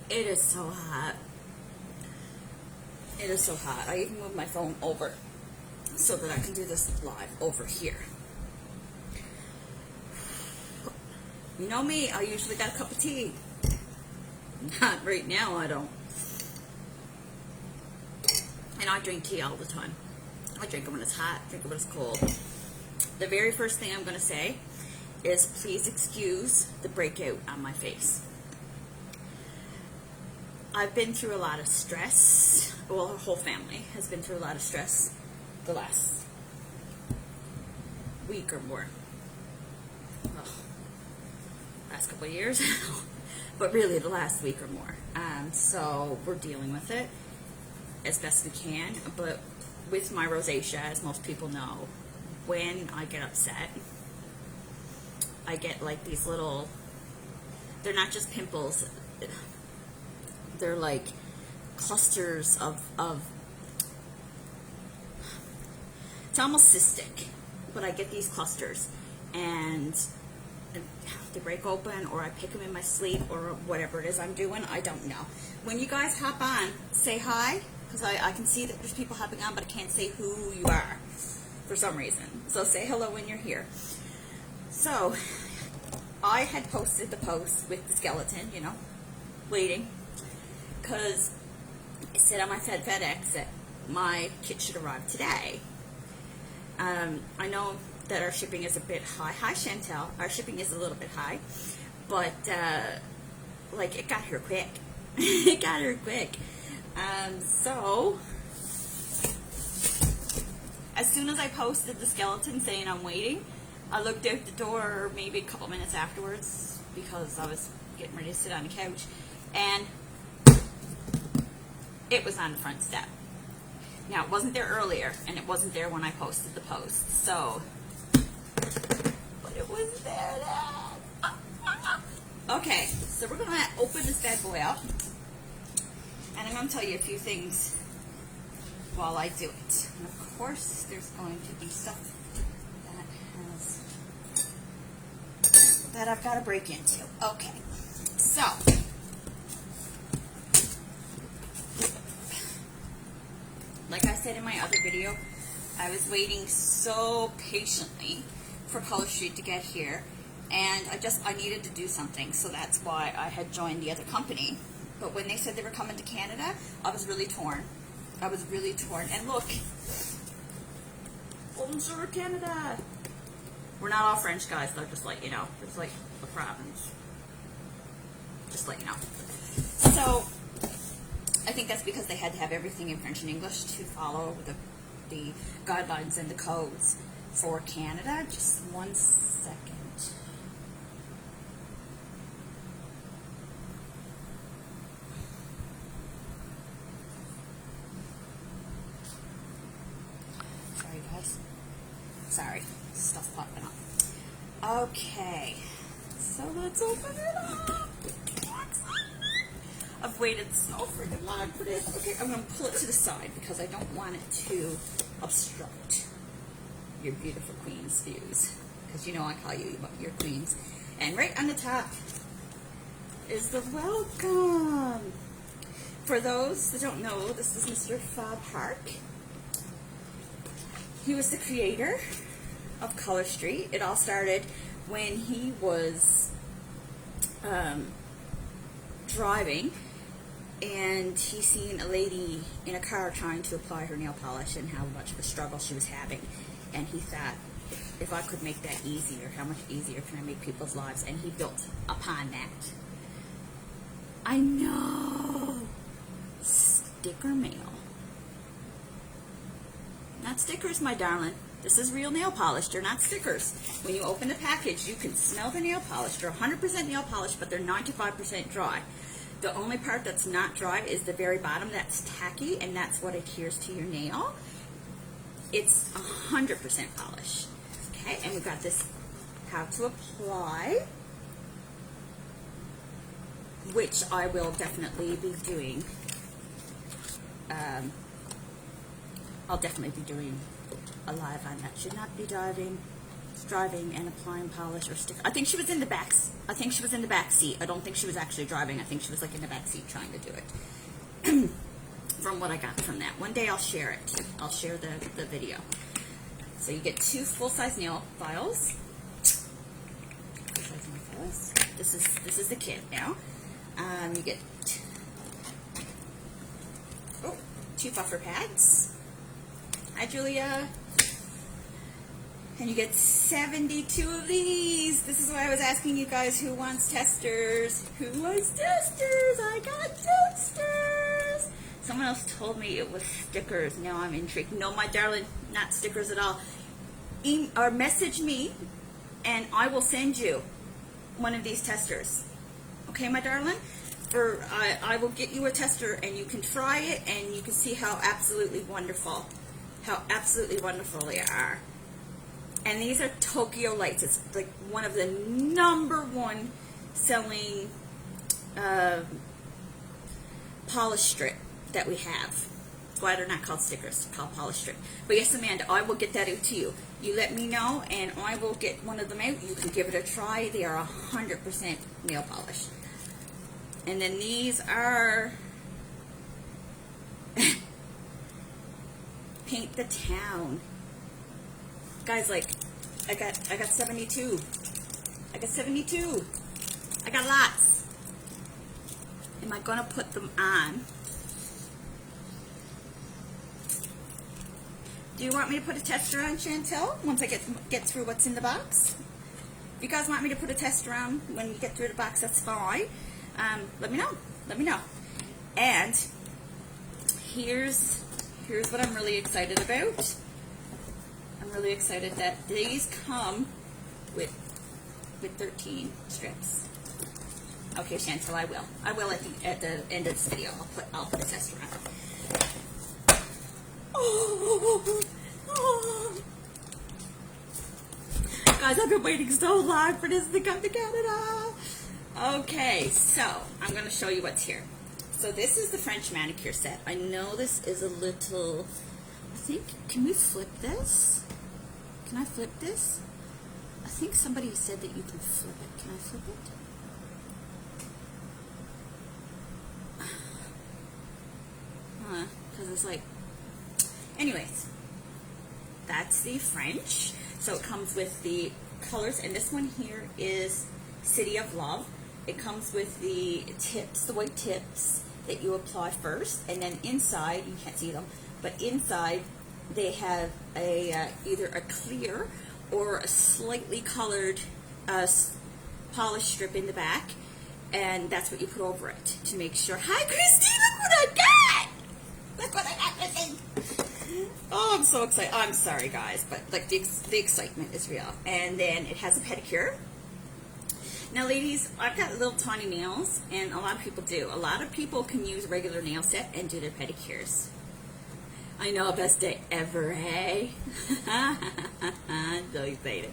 It is so hot. It is so hot. I even moved my phone over so that I can do this live over here. You know me, I usually got a cup of tea. Not right now, I don't. And I drink tea all the time. I drink it when it's hot, drink it when it's cold. The very first thing I'm going to say is please excuse the breakout on my face. I've been through a lot of stress. Well, our whole family has been through a lot of stress the last week or more. Well, last couple of years. But really the last week or more. So we're dealing with it as best we can. But with my rosacea, as most people know, when I get upset, I get like these little, they're not just pimples, they're like clusters of it's almost cystic, but I get these clusters and they break open, or I pick them in my sleep, or whatever it is I'm doing, I don't know. When you guys hop on, say hi, because I can see that there's people hopping on, but I can't say who you are for some reason. So say hello when you're here. So I had posted the post with the skeleton, you know, waiting, because it said on my FedEx that my kit should arrive today. I know that our shipping is a bit high. Hi, Chantel. Our shipping is a little bit high, but like it got here quick. It got here quick. So as soon as I posted the skeleton saying I'm waiting, I looked out the door maybe a couple minutes afterwards because I was getting ready to sit on the couch, and it was on the front step. Now, it wasn't there earlier, and it wasn't there when I posted the post, so, but it was there then. Okay, so we're going to open this bad boy up, and I'm going to tell you a few things while I do it. And of course, there's going to be stuff that I've got to break into. Okay, so like I said in my other video, I was waiting so patiently for Color Street to get here, and I needed to do something, so that's why I had joined the other company. But when they said they were coming to Canada, I was really torn. I was really torn. And look, bonjour Canada. We're not all French, guys, though, just let you know. It's like a province. Just let you know. So I think that's because they had to have everything in French and English to follow the guidelines and the codes for Canada. Just 1 second. Sorry, guys. Sorry. Stuff popping up. Okay. So let's open it up. I've waited so freaking long for this. Okay, I'm going to pull it to the side because I don't want it to obstruct your beautiful queen's views. Because you know I call you your queens. And right on the top is the welcome. For those that don't know, this is Mr. Fab Park. He was the creator of Color Street. It all started when he was driving, and he seen a lady in a car trying to apply her nail polish and how much of a struggle she was having, and he thought, if I could make that easier, how much easier can I make people's lives? And he built upon that. I know. Sticker mail. Not stickers, my darling. This is real nail polish. They're not stickers. When you open the package, you can smell the nail polish. They're 100% nail polish, but they're 95% dry. The only part that's not dry is the very bottom. That's tacky, and that's what adheres to your nail. It's 100% polish. Okay, and we've got this how to apply, which I will definitely be doing. I'll definitely be doing a live on that. Should not be driving. driving and applying polish or sticker. I think she was in the back. I think she was in the back seat. I don't think she was actually driving. I think she was like in the back seat trying to do it. From what I got from that. One day I'll share it. I'll share the video. So you get 2 full-size nail files. This is the kit now. You get 2 buffer pads. Hi, Julia. And you get 72 of these. This is why I was asking you guys who wants testers. Who wants testers? I got testers. Someone else told me it was stickers. Now I'm intrigued. No, my darling, not stickers at all. Or message me, and I will send you one of these testers. Okay, my darling? I will get you a tester, and you can try it, and you can see how absolutely wonderful they are. And these are Tokyo Lights. It's like one of the #1 selling polish strip that we have. Why they're not called stickers, they're called polish strip. But yes, Amanda, I will get that out to you. You let me know, and I will get one of them out. You can give it a try. They are 100% nail polish. And then these are Paint the Town. Guys, like, I got 72. I got 72. I got lots. Am I gonna put them on? Do you want me to put a tester on, Chantel, once I get through what's in the box? If you guys want me to put a tester on when you get through the box, that's fine. Let me know. Let me know. And here's what I'm really excited about. I'm really excited that these come with 13 strips. Okay, Chantel, I will. I will at the end of this video. I'll put a tester on. Oh. Guys, I've been waiting so long for this to come to Canada. Okay, so I'm going to show you what's here. So this is the French manicure set. I know this is a little, I think, can we flip this? Can I flip this? I think somebody said that you can flip it. Can I flip it? Because it's like, anyways, that's the French. So it comes with the colors, and this one here is City of Love. It comes with the tips, the white tips that you apply first, and then inside, you can't see them, but inside they have a either a clear or a slightly colored polish strip in the back, and that's what you put over it to make sure. Hi, Christine, look what I got! Look what I got, Christine! Oh, I'm so excited. I'm sorry, guys, but like the excitement is real. And then it has a pedicure. Now, ladies, I've got little tiny nails, and a lot of people do. A lot of people can use a regular nail set and do their pedicures. I know, best day ever, hey? I'm so excited.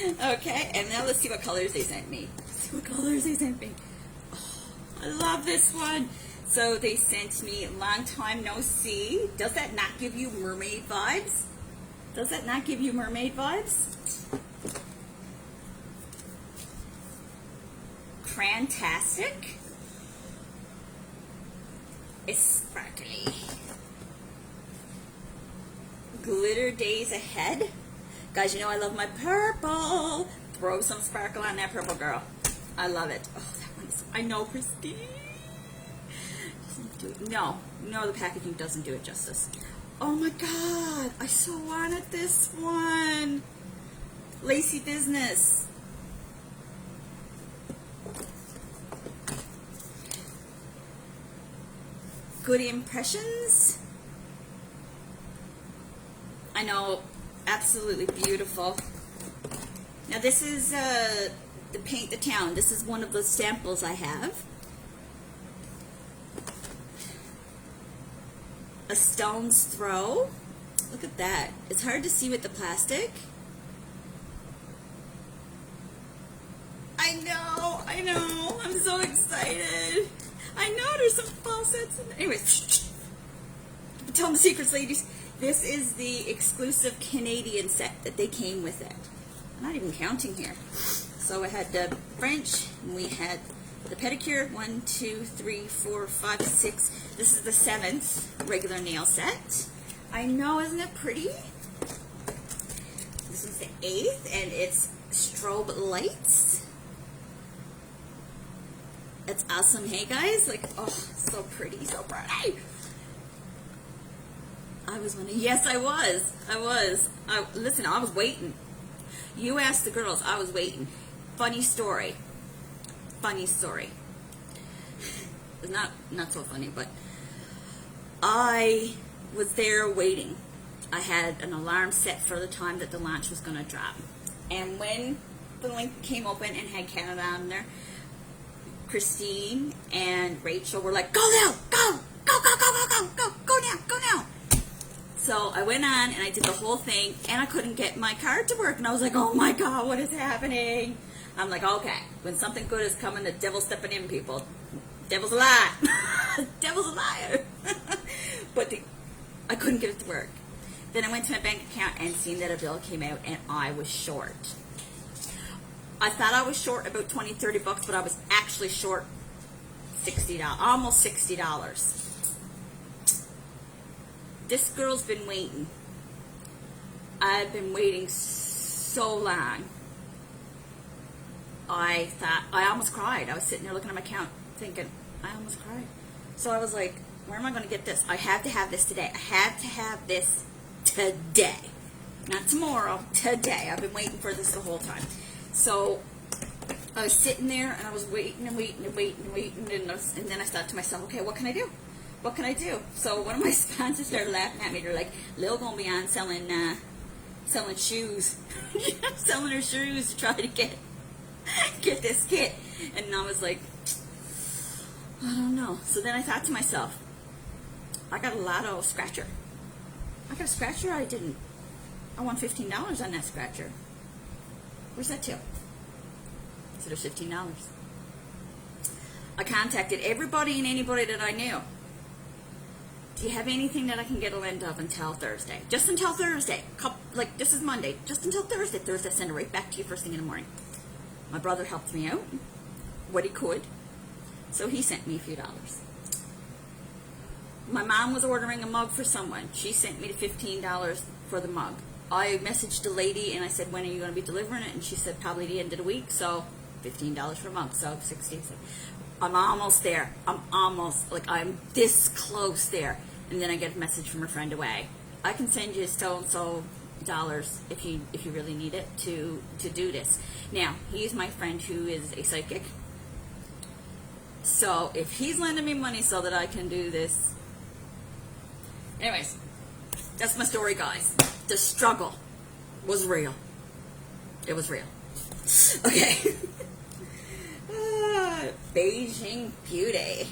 Okay, and now let's see what colors they sent me. Oh, I love this one. So they sent me Long Time No See. Does that not give you mermaid vibes? Does that not give you mermaid vibes? Crantastic. It's sparkly. Glitter Days Ahead. Guys, you know I love my purple. Throw some sparkle on that purple, girl. I love it. Oh, that one is, I know, Christine. No, the packaging doesn't do it justice. Oh my God, I so wanted this one. Lacy Business. Good Impressions. I know, absolutely beautiful. Now this is the Paint the Town. This is one of the samples I have. A Stone's Throw. Look at that. It's hard to see with the plastic. I know. I'm so excited. I know there's some faucets in there. Anyways, tell them the secrets, ladies. This is the exclusive Canadian set that they came with it. not even counting here. So I had the French, and we had the pedicure, 1, 2, 3, 4, 5, 6. This is the 7th regular nail set. I know, isn't it pretty? This is the 8th, and it's strobe lights. It's awesome. Hey guys, like, oh, so pretty, so pretty. I was wondering. Yes, I was. Listen, I was waiting. You asked the girls. I was waiting. Funny story. Not so funny, but I was there waiting. I had an alarm set for the time that the launch was going to drop. And when the link came open and had Canada on there, Christine and Rachel were like, go now, go now. So I went on and I did the whole thing, and I couldn't get my card to work. And I was like, oh my God, what is happening? I'm like, okay, when something good is coming, the devil's stepping in, people. Devil's a lie. Devil's a liar. But I couldn't get it to work. Then I went to my bank account and seen that a bill came out, and I was short. I thought I was short about 20, 30 bucks, but I was actually short $60, almost $60. This girl's been waiting. I've been waiting so long. I thought, I almost cried. I was sitting there looking at my account thinking, I almost cried. So I was like, where am I going to get this? I have to have this today. I have to have this today. Not tomorrow, today. I've been waiting for this the whole time. So I was sitting there and I was waiting, and then I thought to myself, okay, what can I do? What can I do? So one of my sponsors started laughing at me. They're like, Lil gonna be on selling shoes. Selling her shoes to try to get this kit. And I was like, I don't know. So then I thought to myself, I got a lotto scratcher. I got a scratcher I didn't. I won $15 on that scratcher. Where's that to? So there's $15. I contacted everybody and anybody that I knew. Do you have anything that I can get a lend of until Thursday? Just until Thursday. Like, this is Monday. Just until Thursday. Thursday, send it right back to you first thing in the morning. My brother helped me out what he could. So he sent me a few dollars. My mom was ordering a mug for someone. She sent me the $15 for the mug. I messaged the lady and I said, when are you going to be delivering it? And she said, probably the end of the week. So $15 for a mug. So $60. I'm almost there. I'm this close there. And then I get a message from a friend away. I can send you so-and-so dollars if you really need it to do this. Now, he's my friend who is a psychic. So if he's lending me money so that I can do this. Anyways, that's my story, guys. The struggle was real. It was real. Okay. Beijing Beauty.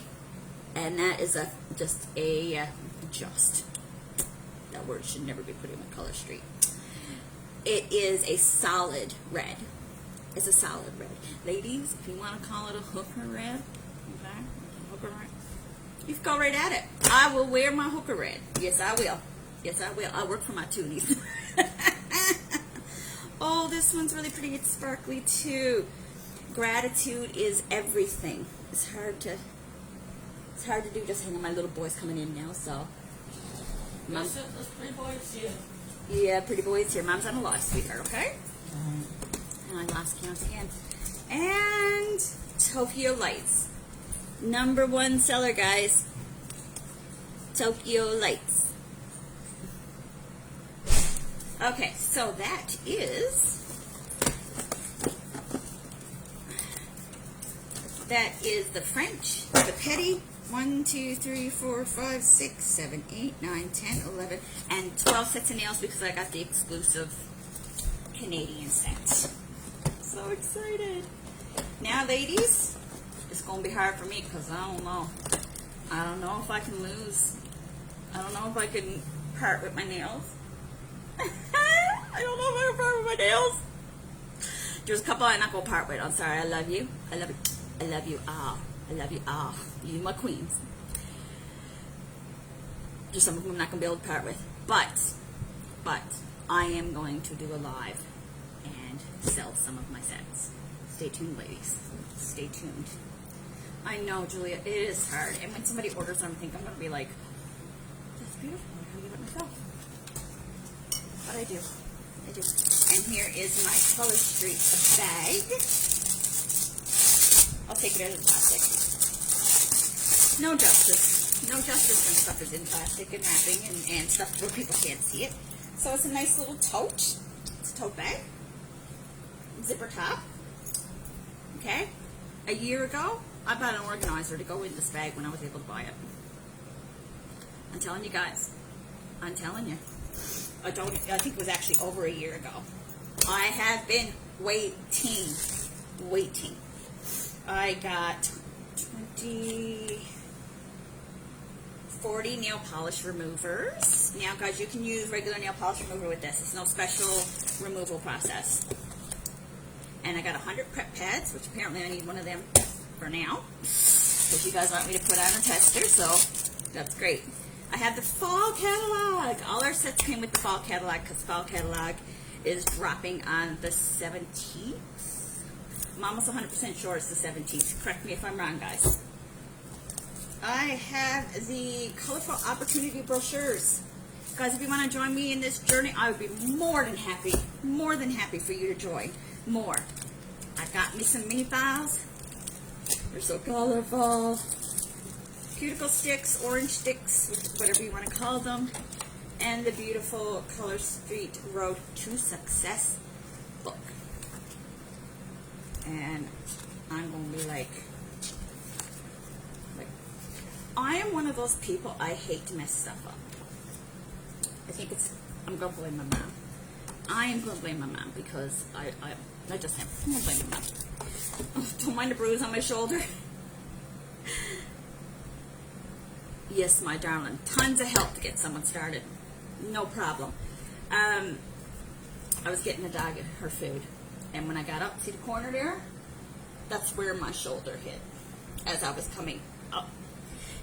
And that is just that word should never be put in a color street. It is a solid red. It's a solid red. Ladies, if you want to call it a hooker red, okay, hooker red, you can go right at it. I will wear my hooker red. Yes, I will. Yes, I will. I work for my toonies. Oh, this one's really pretty. It's sparkly too. Gratitude is everything. It's hard to do. Just hang on, my little boy's coming in now, so. Mom, those pretty boys here. Yeah, pretty boys here. Mom's on a live, sweetheart, okay? And I lost count again. And Tokyo Lights. #1 seller, guys. Tokyo Lights. Okay, so that is the French, the petty. 1, 2, 3, 4, 5, 6, 7, 8, 9, 10, 11, and 12 sets of nails because I got the exclusive Canadian set. So excited. Now, ladies, it's going to be hard for me because I don't know. I don't know if I can lose. I don't know if I can part with my nails. I don't know if I can part with my nails. There's a couple I'm not going to part with. I'm sorry. I love you. I love you. I love you all. I love you all. You my queens. There's some of them I'm not going to be able to part with. But I am going to do a live and sell some of my sets. Stay tuned, ladies. Stay tuned. I know, Julia, it is hard. And when somebody orders them, I think I'm going to be like, that's beautiful. I'm going to give it myself. But I do. I do. And here is my Color Street bag. I'll take it out of the plastic. No justice. No justice when stuff is in plastic and wrapping and stuff where people can't see it. So it's a nice little tote. It's a tote bag. Zipper top. Okay. A year ago, I bought an organizer to go in this bag when I was able to buy it. I'm telling you guys. I'm telling you. I think it was actually over a year ago. I have been waiting. I got 40 nail polish removers. Now, guys, you can use regular nail polish remover with this. It's no special removal process. And I got 100 prep pads, which apparently I need one of them for now, because you guys want me to put on a tester, so that's great. I have the fall catalog. All our sets came with the fall catalog, because fall catalog is dropping on the 17th. I'm almost 100% sure it's the 17th. Correct me if I'm wrong, guys. I have the colorful opportunity brochures. Guys, if you want to join me in this journey, I would be more than happy for you to join. More. I got me some mini files. They're so colorful. Cuticle sticks, orange sticks, whatever you want to call them. And the beautiful Color Street Road to Success book. And I'm going to be like, I am one of those people, I hate to mess stuff up. I'm going to blame my mom. I am going to blame my mom because I just am. I'm going to blame my mom. Oh, don't mind the bruise on my shoulder. Yes, my darling. Tons of help to get someone started. No problem. I was getting the dog her food. And when I got up, see the corner there? That's where my shoulder hit as I was coming up.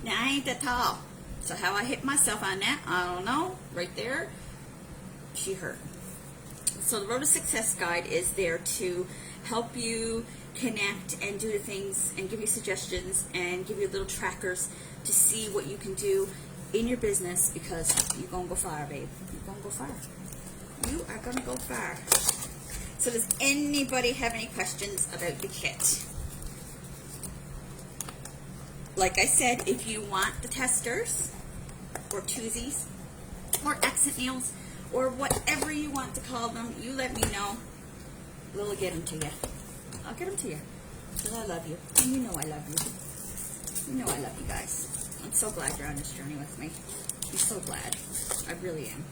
Now, I ain't that tall. So how I hit myself on that, I don't know. Right there, she hurt. So the Road to Success Guide is there to help you connect and do the things and give you suggestions and give you little trackers to see what you can do in your business, because you're going to go far, babe. You're going to go far. You are going to go far. So does anybody have any questions about the kit? Like I said, if you want the testers or twosies or accent nails or whatever you want to call them, you let me know. We'll get them to you. I'll get them to you because I love you. And you know I love you. You know I love you guys. I'm so glad you're on this journey with me. I'm so glad. I really am.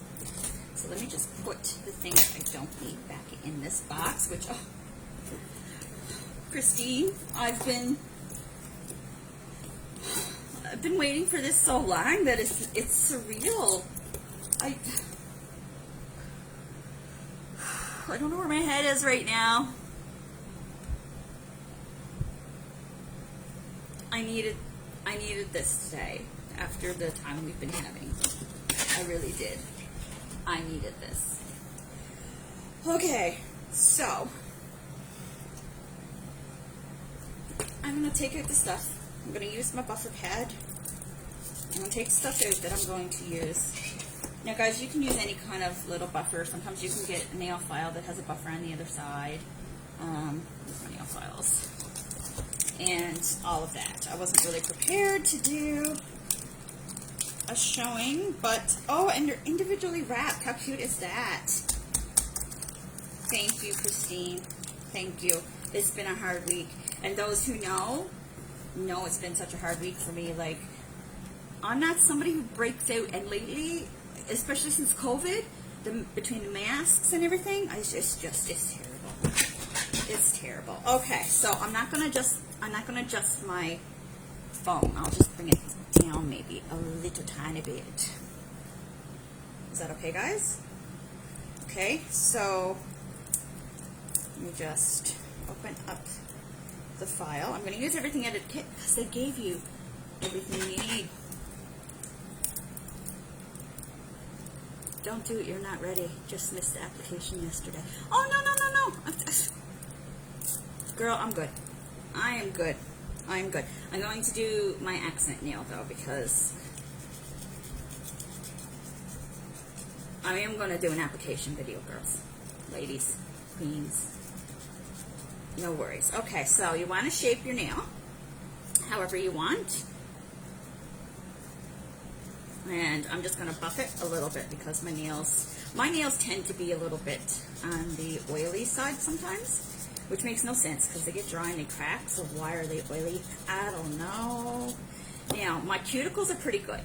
So let me just put the things I don't need back in this box, which, oh, Christine, I've been waiting for this so long that it's surreal. I don't know where my head is right now. I needed this today after the time we've been having. I really did. I needed this. Okay, so I'm going to take out the stuff. I'm going to use my buffer pad. I'm going to take stuff out that I'm going to use. Now, guys, you can use any kind of little buffer. Sometimes you can get a nail file that has a buffer on the other side. These are nail files. And all of that. I wasn't really prepared to do a showing, but, oh, and they're individually wrapped. How cute is that? Thank you, Christine. Thank you. It's been a hard week. And those who know it's been such a hard week for me. Like, I'm not somebody who breaks out, and lately, especially since COVID, between the masks and everything, it's terrible. It's terrible. Okay, so I'm not gonna adjust my phone. I'll just bring it down maybe a little tiny bit. Is that okay, guys? Okay, so let me just open up the file. I'm going to use everything out of the kit because they gave you everything you need. Don't do it. You're not ready. Just missed the application yesterday. Oh, no, no, no, no. Girl, I'm good. I am good. I am good. I'm going to do my accent nail, though, because I am going to do an application video, girls. Ladies, queens. No worries. Okay, so you want to shape your nail however you want. And I'm just going to buff it a little bit because my nails tend to be a little bit on the oily side sometimes, which makes no sense because they get dry and they crack. So why are they oily? I don't know. Now, my cuticles are pretty good.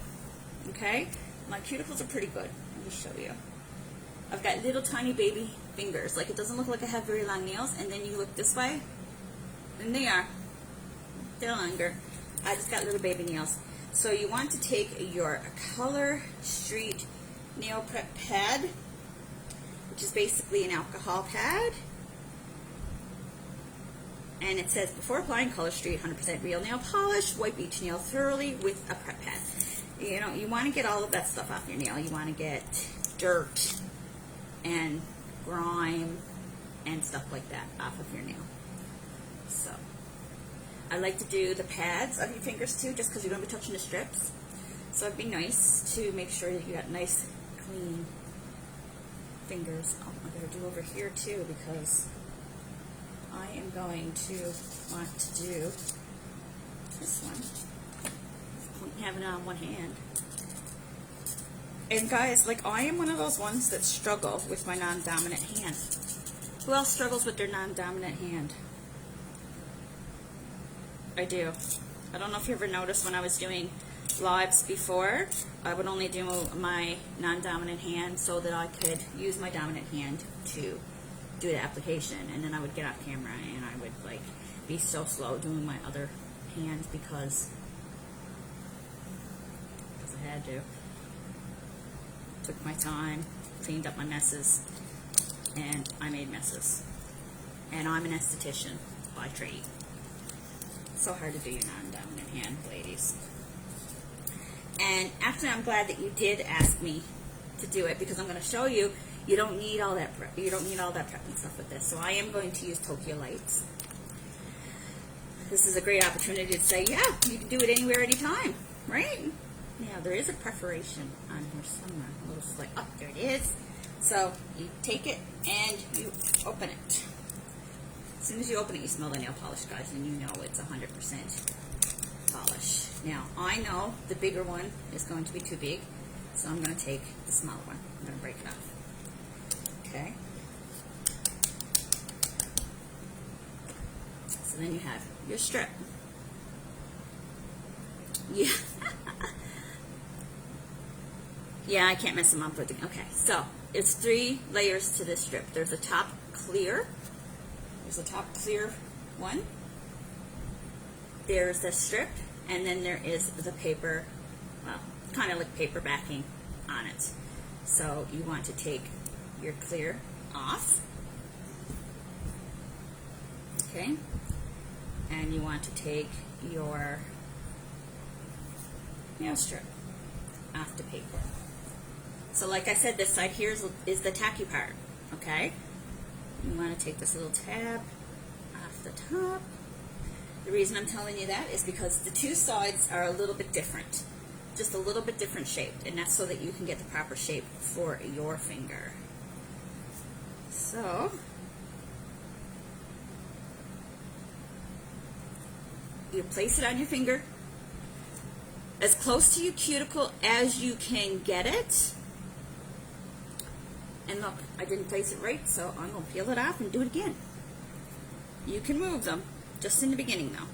Okay? My cuticles are pretty good. Let me show you. I've got little tiny baby fingers. Like, it doesn't look like I have very long nails. And then you look this way, and they are. They're longer. I just got little baby nails. So you want to take your Color Street nail prep pad, which is basically an alcohol pad. And it says, before applying Color Street 100% real nail polish, wipe each nail thoroughly with a prep pad. You know, you want to get all of that stuff off your nail. You want to get dirt and grime and stuff like that off of your nail. So I like to do the pads of your fingers too, just because you're going to be touching the strips. So it'd be nice to make sure that you got nice, clean fingers. Oh, I'm going to do over here too, because I am going to want to do this one. Having it on one hand. And guys, like, I am one of those ones that struggle with my non-dominant hand. Who else struggles with their non-dominant hand? I do. I don't know if you ever noticed when I was doing lives before, I would only do my non-dominant hand so that I could use my dominant hand to do the application, and then I would get off camera and I would like be so slow doing my other hand because I had to. Took my time, cleaned up my messes, and I made messes. And I'm an esthetician by trade. So hard to do your non-dominant hand, ladies. And actually, I'm glad that you did ask me to do it because I'm going to show you. You don't need all that prep. You don't need all that prepping stuff with this. So I am going to use Tokyo Lights. This is a great opportunity to say, yeah, you can do it anywhere, anytime, right? Yeah, there is a perforation on here somewhere. A little slight. Oh, there it is. So you take it and you open it. As soon as you open it, you smell the nail polish, guys, and you know it's 100% polish. Now, I know the bigger one is going to be too big, so I'm going to take the smaller one. I'm going to break it off. Okay? So then you have your strip. Yeah. Yeah, I can't mess them up with it. Okay, so it's 3 layers to this strip. There's a top clear. There's a top clear one. There's the strip, and then there is the paper, well, kind of like paper backing on it. So you want to take your clear off. Okay? And you want to take your nail strip off the paper. So like I said, this side here is the tacky part, okay? You want to take this little tab off the top. The reason I'm telling you that is because the 2 sides are a little bit different, just a little bit different shaped, and that's so that you can get the proper shape for your finger. So you place it on your finger as close to your cuticle as you can get it. And look, I didn't place it right, so I'm going to peel it off and do it again. You can move them, just in the beginning though.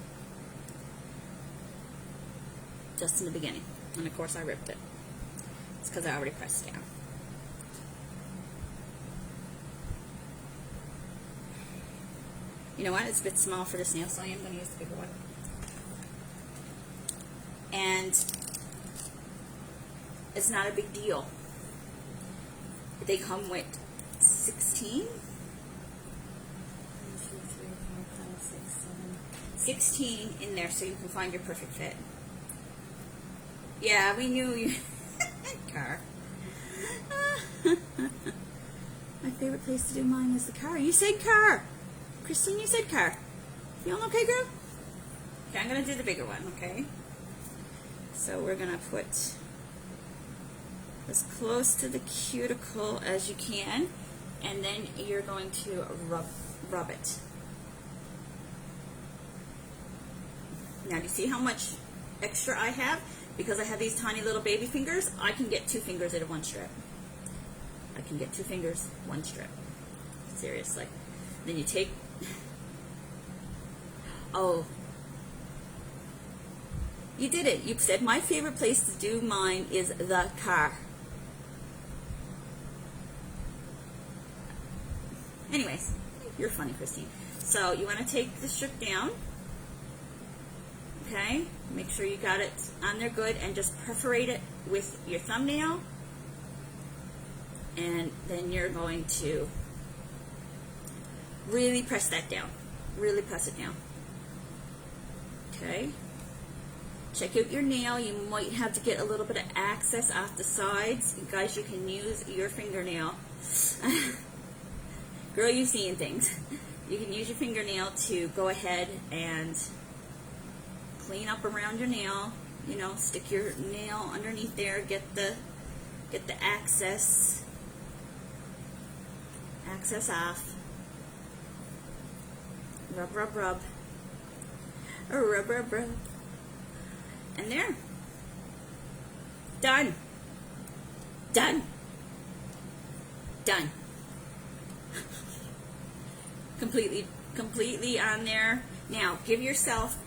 Just in the beginning. And of course I ripped it. It's because I already pressed down. You know what? It's a bit small for this nail, so I am going to use the bigger one. And it's not a big deal. They come with 16. 1, 2, 3, 4, 5, 6, 7, 16 in there, so you can find your perfect fit. Yeah, we knew you. Car. My favorite place to do mine is the car. You said car. Christine, you said car. Feeling okay, girl? Okay, I'm going to do the bigger one, okay? So we're going to put as close to the cuticle as you can, and then you're going to rub it. Now, do you see how much extra I have? Because I have these tiny little baby fingers, I can get 2 fingers into one strip. I can get 2 fingers, 1 strip. Seriously. Then you take, oh, you did it. You said my favorite place to do mine is the car. Anyways, you're funny, Christine. So you want to take the strip down. Okay, make sure you got it on there good, and just perforate it with your thumbnail, and then you're going to really press that down, really press it down. Okay, check out your nail. You might have to get a little bit of access off the sides. You guys, you can use your fingernail. Girl, you've seen things. You can use your fingernail to go ahead and clean up around your nail, you know, stick your nail underneath there, get the access off. Rub, rub, rub. Rub, rub, rub. And there. Done. Done. Done. Completely on there. Now, give yourself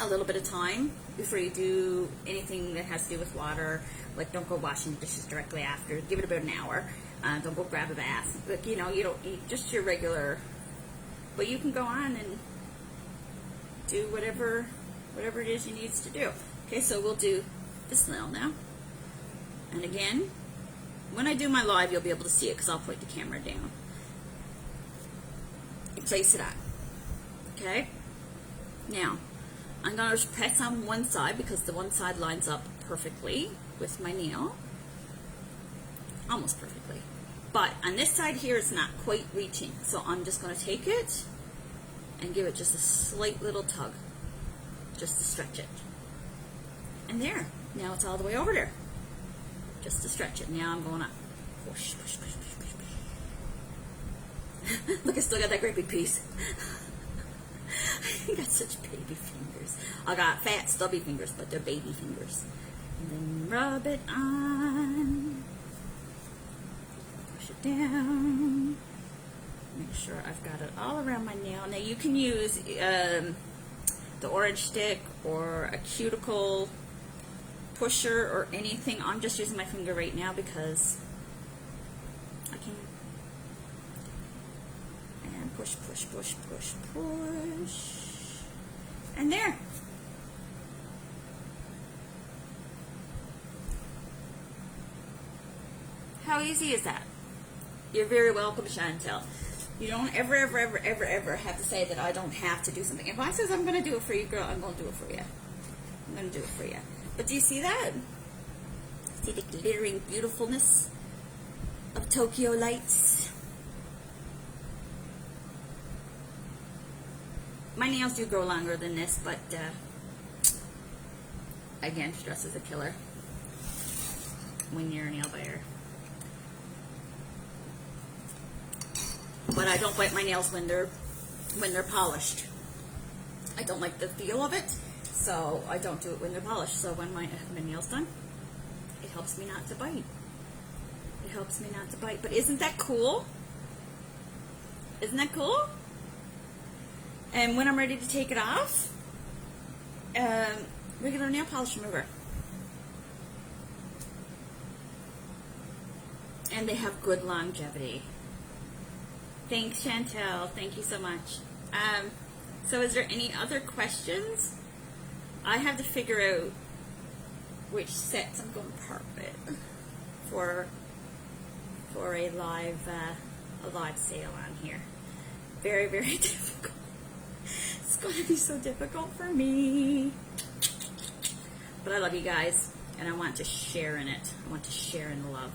a little bit of time before you do anything that has to do with water. Like, don't go washing the dishes directly after. Give it about an hour. Don't go grab a bath. Like, you know, you don't eat just your regular. But you can go on and do whatever it is you need to do. Okay, so we'll do this nail now. And again, when I do my live, you'll be able to see it because I'll point the camera down. And place it on. Okay? Now, I'm going to press on one side because the one side lines up perfectly with my nail. Almost perfectly. But on this side here, it's not quite reaching. So I'm just going to take it and give it just a slight little tug. Just to stretch it. And there. Now it's all the way over there. Just to stretch it. Now I'm going to push, push, push, push, push, push. Look, I still got that great big piece. I got such baby fingers. I got fat, stubby fingers, but they're baby fingers. And then rub it on. Push it down. Make sure I've got it all around my nail. Now you can use the orange stick or a cuticle pusher or anything. I'm just using my finger right now because I can. And push, push, push, push, push. And there. How easy is that? You're very welcome, Chantel. You don't ever have to say that I don't have to do something. If I says I'm going to do it for you, girl, I'm going to do it for you. I'm going to do it for you. But do you see that? See the glittering beautifulness of Tokyo lights? My nails do grow longer than this, but again, stress is a killer when you're a nail biter. But I don't bite my nails when they're polished. I don't like the feel of it, so I don't do it when they're polished. So when I have my nails done, it helps me not to bite. It helps me not to bite. But isn't that cool? Isn't that cool? And when I'm ready to take it off, regular nail polish remover. And they have good longevity. Thanks, Chantel. Thank you so much. So is there any other questions? I have to figure out which sets I'm going to carpet for a live sale on here. Very, very difficult. It's going to be so difficult for me. But I love you guys, and I want to share in it. I want to share in the love.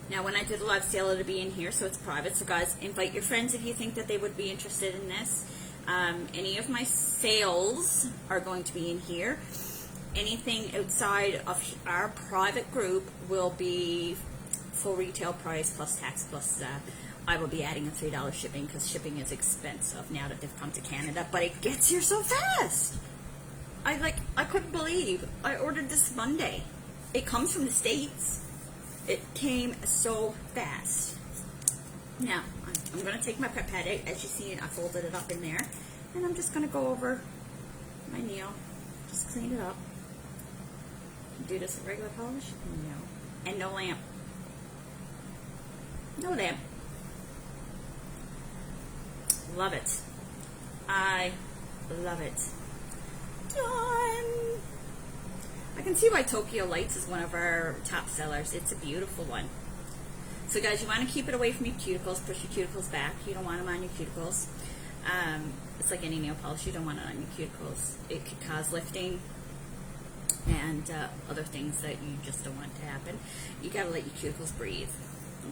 Now, when I do the live sale, it'll be in here, so it's private. So, guys, invite your friends if you think that they would be interested in this. Any of my sales are going to be in here. Anything outside of our private group will be full retail price plus tax plus I will be adding a $3 shipping because shipping is expensive now that they've come to Canada, but it gets here so fast. I couldn't believe I ordered this Monday. It comes from the States. It came so fast. Now, I'm going to take my pet pad. As you see, I folded it up in there. And I'm just going to go over my nail. Just clean it up. Do this with regular polish? No. And no lamp. No lamp. Love it. I love it. Done. I can see why Tokyo Lights is one of our top sellers. It's a beautiful one. So guys, you want to keep it away from your cuticles. Push your cuticles back. You don't want them on your cuticles. It's like any nail polish. You don't want it on your cuticles. It could cause lifting and other things that you just don't want to happen. You got to let your cuticles breathe.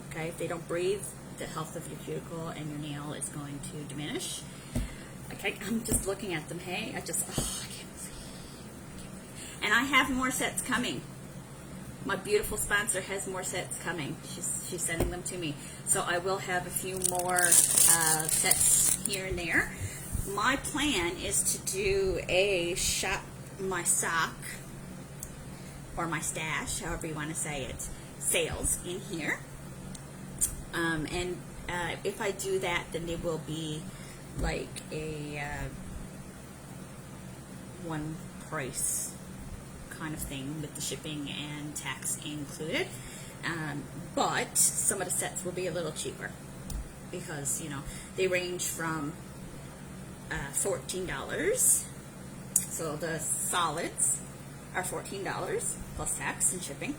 Okay? If they don't breathe, the health of your cuticle and your nail is going to diminish. Okay? I'm just looking at them. Hey, I can't believe. And I have more sets coming. My beautiful sponsor has more sets coming. She's sending them to me. So I will have a few more sets here and there. My plan is to do a shop my sock or my stash, however you want to say it, sales in here. And if I do that, then there will be like a one price kind of thing with the shipping and tax included. But some of the sets will be a little cheaper because, you know, they range from $14. So the solids are $14 plus tax and shipping.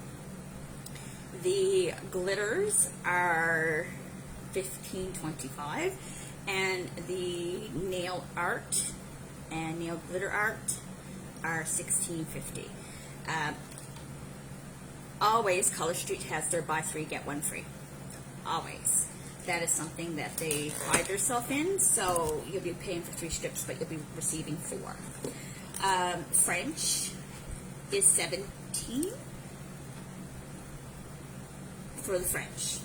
The glitters are $15.25, and the nail art and nail glitter art are $16.50. Always, Color Street has their buy 3 get 1 free. Always. That is something that they pride themselves in. So you'll be paying for 3 strips, but you'll be receiving 4. French is $17 for the French.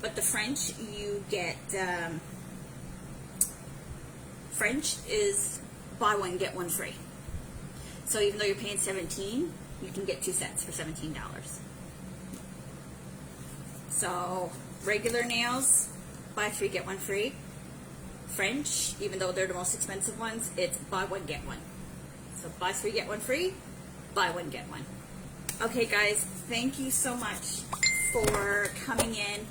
But the French, you get French is buy 1 get 1 free. So even though you're paying $17, you can get 2 sets for $17. So regular nails, buy 3 get 1 free. French, even though they're the most expensive ones, it's buy 1 get 1. So buy 3 get 1 free, buy 1 get 1. Okay guys, thank you so much for coming in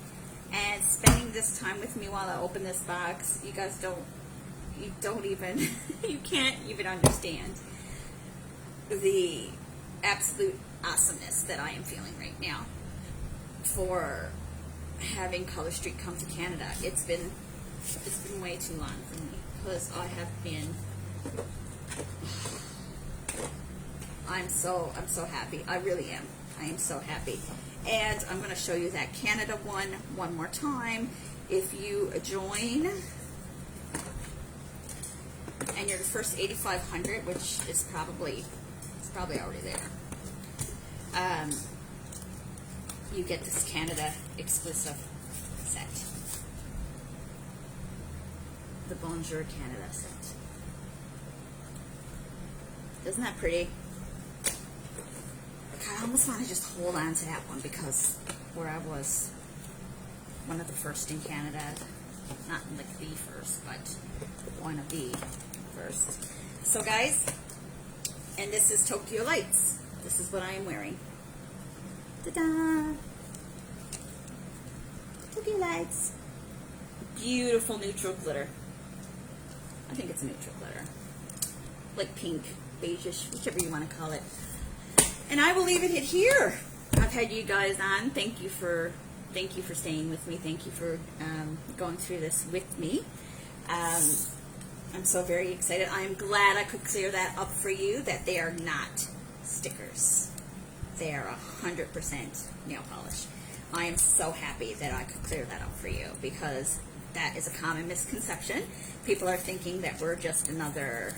and spending this time with me while I open this box. You guys don't even, you can't even understand the absolute awesomeness that I am feeling right now for having Color Street come to Canada. It's been way too long for me because I have been, I'm so happy. I really am. I am so happy. And I'm going to show you that Canada one more time. If you join and you're the first 8,500, which is probably already there, you get this Canada exclusive set, the Bonjour Canada set. Isn't that pretty? I almost want to just hold on to that one because where I was one of the first in Canada, not like the first, but one of the first. So guys, and this is Tokyo Lights. This is what I am wearing. Ta-da! Tokyo Lights. Beautiful neutral glitter. I think it's a neutral glitter. Like pink, beigeish, whichever you want to call it. And I will leave it here. I've had you guys on. Thank you for staying with me. Thank you for going through this with me. I'm so very excited. I'm glad I could clear that up for you, that they are not stickers. They are 100% nail polish. I am so happy that I could clear that up for you, because that is a common misconception. People are thinking that we're just another,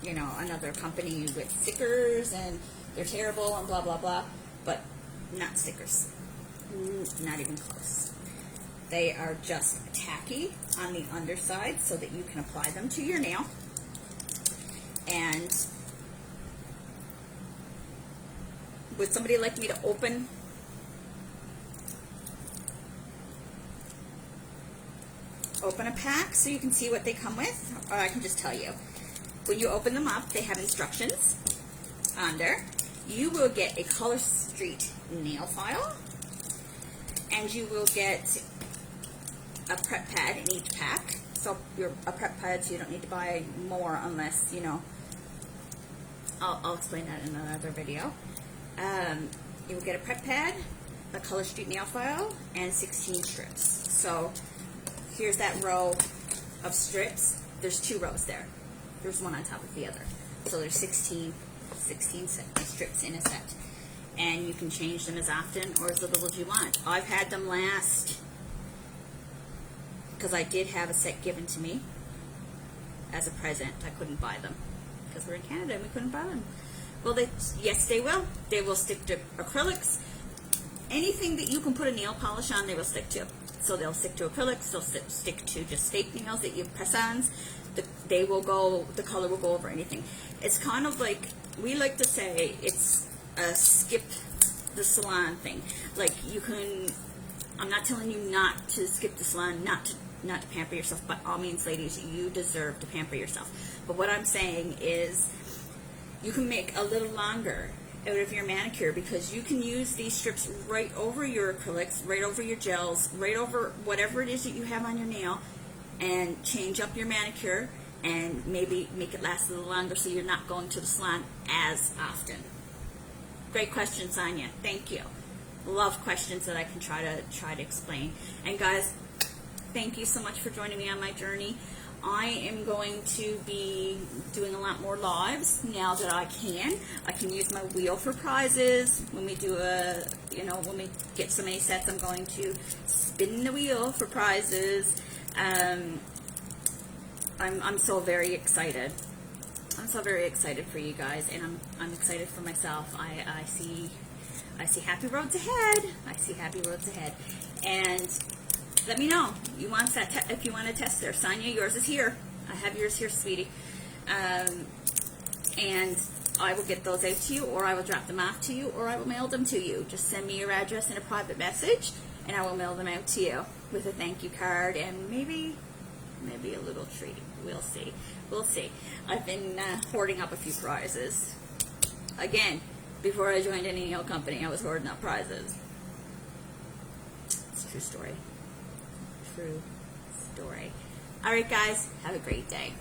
you know, another company with stickers and they're terrible and blah, blah, blah. But not stickers. Not even close. They are just tacky on the underside so that you can apply them to your nail. And would somebody like me to open a pack so you can see what they come with? Or I can just tell you. When you open them up, they have instructions on there. You will get a Color Street nail file, and you will get a prep pad in each pack. So a prep pad, so you don't need to buy more unless, you know, I'll explain that in another video. You will get a prep pad, a Color Street nail file, and 16 strips. So here's that row of strips. There's 2 rows there. There's one on top of the other. So there's 16 strips in a set. And you can change them as often or as little as you want. I've had them last, because I did have a set given to me as a present. I couldn't buy them because we're in Canada and we couldn't buy them. Well, yes, they will. They will stick to acrylics. Anything that you can put a nail polish on, they will stick to. So they'll stick to acrylics. They'll stick to just fake nails that you press on. They will go. The color will go over anything. It's kind of like, we like to say, it's a skip the salon thing. Like, you can. I'm not telling you not to skip the salon, not to pamper yourself. By all means, ladies, you deserve to pamper yourself. But what I'm saying is, you can make a little longer out of your manicure, because you can use these strips right over your acrylics, right over your gels, right over whatever it is that you have on your nail, and change up your manicure and maybe make it last a little longer so you're not going to the salon as often. Great question, Sonia. Thank you. Love questions that I can try to explain. And guys, thank you so much for joining me on my journey. I am going to be doing a lot more lives now that I can. I can use my wheel for prizes. When we do when we get so many sets, I'm going to spin the wheel for prizes. I'm so very excited. I'm so very excited for you guys, and I'm excited for myself. I see happy roads ahead. I see happy roads ahead. And let me know. You want that if you want to test there. Sonia, yours is here. I have yours here, sweetie. And I will get those out to you, or I will drop them off to you, or I will mail them to you. Just send me your address in a private message, and I will mail them out to you with a thank you card and maybe a little treat. We'll see. We'll see. I've been hoarding up a few prizes. Again, before I joined any nail company, I was hoarding up prizes. It's a true story. True story. All right, guys, have a great day.